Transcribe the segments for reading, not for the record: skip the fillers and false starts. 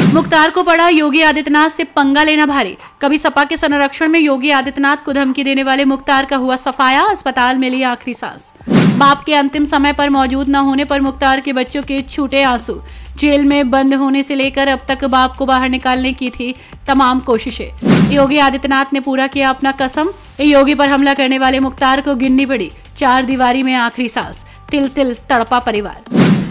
मुख्तार को पड़ा योगी आदित्यनाथ से पंगा लेना भारी। कभी सपा के संरक्षण में योगी आदित्यनाथ को धमकी देने वाले मुख्तार का हुआ सफाया, अस्पताल में ली आखिरी सांस। बाप के अंतिम समय पर मौजूद न होने पर मुख्तार के बच्चों के छूटे आंसू। जेल में बंद होने से लेकर अब तक बाप को बाहर निकालने की थी तमाम कोशिशें। योगी आदित्यनाथ ने पूरा किया अपना कसम। योगी पर हमला करने वाले मुख्तार को गिननी पड़ी 4 दीवारी में आखिरी सांस। तिल तिल तड़पा परिवार।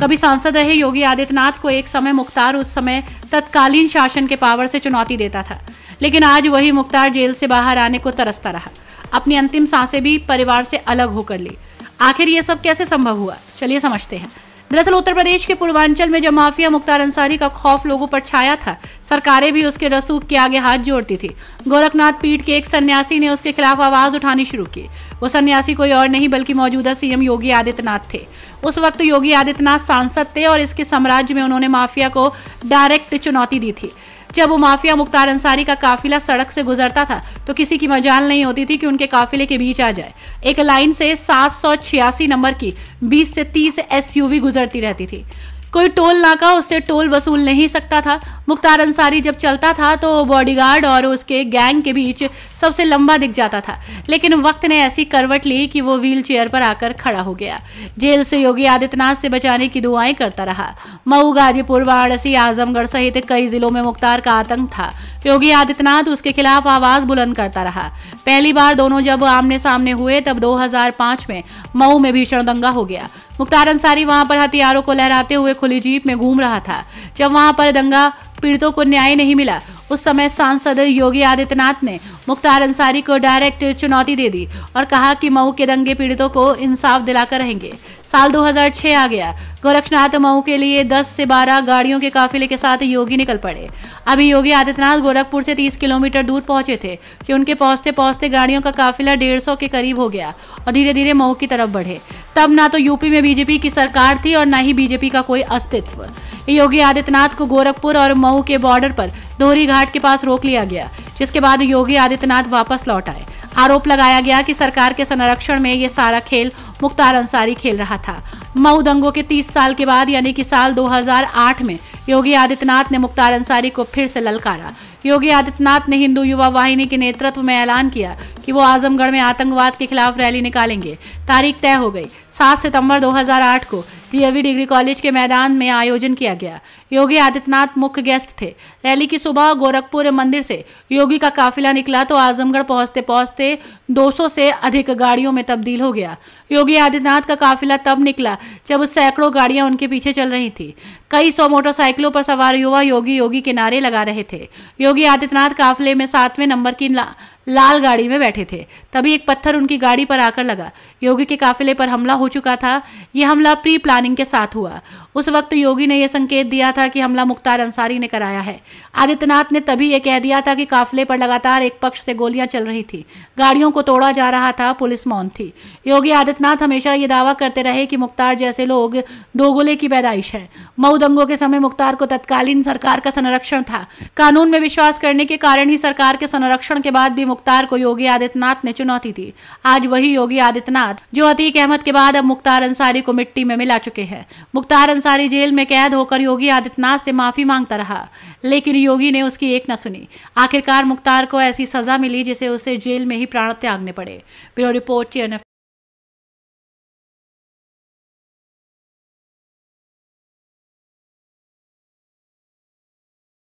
कभी सांसद रहे योगी आदित्यनाथ को एक समय मुख्तार उस समय तत्कालीन शासन के पावर से चुनौती देता था, लेकिन आज वही मुख्तार जेल से बाहर आने को तरसता रहा। अपनी अंतिम सांसें भी परिवार से अलग होकर ली। आखिर ये सब कैसे संभव हुआ, चलिए समझते हैं। दरअसल उत्तर प्रदेश के पूर्वांचल में जब माफिया मुख्तार अंसारी का खौफ लोगों पर छाया था, सरकारें भी उसके रसूख के आगे हाथ जोड़ती थी। गोरखनाथ पीठ के एक सन्यासी ने उसके खिलाफ आवाज उठानी शुरू की। वो सन्यासी कोई और नहीं बल्कि मौजूदा सीएम योगी आदित्यनाथ थे। उस वक्त योगी आदित्यनाथ सांसद थे और इसके साम्राज्य में उन्होंने माफिया को डायरेक्ट चुनौती दी थी। जब वो माफिया मुख्तार अंसारी का काफिला सड़क से गुजरता था तो किसी की मजाल नहीं होती थी कि उनके काफिले के बीच आ जाए। एक लाइन से 786 नंबर की 20 से 30 एसयूवी गुजरती रहती थी। कोई टोल नाका उससे टोल वसूल नहीं सकता था। मुख्तार अंसारी जब चलता था तो बॉडीगार्ड और उसके गैंग के बीच सबसे लंबा दिख जाता था, लेकिन वक्त ने ऐसी करवट ली कि वो व्हील चेयर पर आकर खड़ा हो गया। जेल से योगी आदित्यनाथ से बचाने की दुआएं करता रहा। मऊ, गाजीपुर, वाराणसी, आजमगढ़ सहित कई जिलों में मुख्तार का आतंक था। योगी आदित्यनाथ उसके खिलाफ आवाज बुलंद करता रहा। पहली बार दोनों जब आमने सामने हुए तब 2005 में मऊ में भीषण दंगा हो गया। मुख्तार अंसारी वहां पर हथियारों को लहराते हुए खुली जीप में घूम रहा था। जब वहां पर दंगा पीड़ितों को न्याय नहीं मिला, उस समय सांसद योगी आदित्यनाथ ने मुख्तार अंसारी को डायरेक्ट चुनौती दे दी और कहा कि मऊ के दंगे पीड़ितों को इंसाफ दिलाकर रहेंगे। साल 2006 आ गया। गोरखनाथ मऊ के लिए 10 से 12 गाड़ियों के काफिले के साथ योगी निकल पड़े। अभी योगी आदित्यनाथ गोरखपुर से 30 किलोमीटर दूर पहुंचे थे कि उनके पहुंचते पहुंचते गाड़ियों का काफिला 150 के करीब हो गया और धीरे धीरे मऊ की तरफ बढ़े। तब ना तो यूपी में बीजेपी की सरकार थी और ना ही बीजेपी का कोई अस्तित्व। योगी आदित्यनाथ को गोरखपुर और मऊ के बॉर्डर पर दोहरी घाट के पास रोक लिया गया, जिसके बाद योगी आदित्यनाथ वापस लौट आए। आरोप लगाया गया कि सरकार के संरक्षण में ये सारा खेल मुख्तार अंसारी खेल रहा था। मऊ दंगों के 30 साल के बाद यानी कि साल 2008 में योगी आदित्यनाथ ने मुख्तार अंसारी को फिर से ललकारा। योगी आदित्यनाथ ने हिंदू युवा वाहिनी के नेतृत्व में ऐलान किया कि वो आजमगढ़ में आतंकवाद के खिलाफ रैली निकालेंगे। तारीख तय हो गई। 7 सितंबर 2008 को डीएवी डिग्री कॉलेज के मैदान में आयोजन किया गया। योगी आदित्यनाथ मुख्य गेस्ट थे। रैली की सुबह गोरखपुर मंदिर से योगी का काफिला निकला तो आजमगढ़ पहुंचते पहुंचते 200 से अधिक गाड़ियों में तब्दील हो गया। योगी आदित्यनाथ का काफिला तब निकला जब सैकड़ों गाड़ियां उनके पीछे चल रही थी। कई 100 मोटरसाइकिलों पर सवार युवा योगी योगी के नारे लगा रहे थे। योगी आदित्यनाथ काफिले में 7वें नंबर की लाल गाड़ी में बैठे थे। तभी एक पत्थर उनकी गाड़ी पर आकर लगा। योगी के काफिले पर हमला हो चुका था। यह हमला प्री प्लानिंग के साथ हुआ। उस वक्त योगी ने यह संकेत दिया था कि हमला मुख्तार अंसारी ने कराया है। आदित्यनाथ ने तभी यह कह दिया था कि काफिले पर लगातार एक पक्ष से गोलियां चल रही थी, गाड़ियों को तोड़ा जा रहा था, पुलिस मौन थी। योगी आदित्यनाथ हमेशा ये दावा करते रहे कि मुख्तार जैसे लोग दोगले की पैदाइश है। मऊ दंगों के समय मुख्तार को तत्कालीन सरकार का संरक्षण था। कानून में विश्वास करने के कारण ही सरकार के संरक्षण के बाद भी मुख्तार को योगी आदित्यनाथ ने चुनौती दी। आज वही योगी आदित्यनाथ जो अतीक अहमद के बाद अब मुख्तार अंसारी को मिट्टी में मिला चुके हैं। मुख्तार अंसारी जेल में कैद होकर योगी आदित्यनाथ से माफी मांगता रहा, लेकिन योगी ने उसकी एक न सुनी। आखिरकार मुख्तार को ऐसी सजा मिली जिसे उसे जेल में ही प्राण त्यागने पड़े। Bureau report TNF।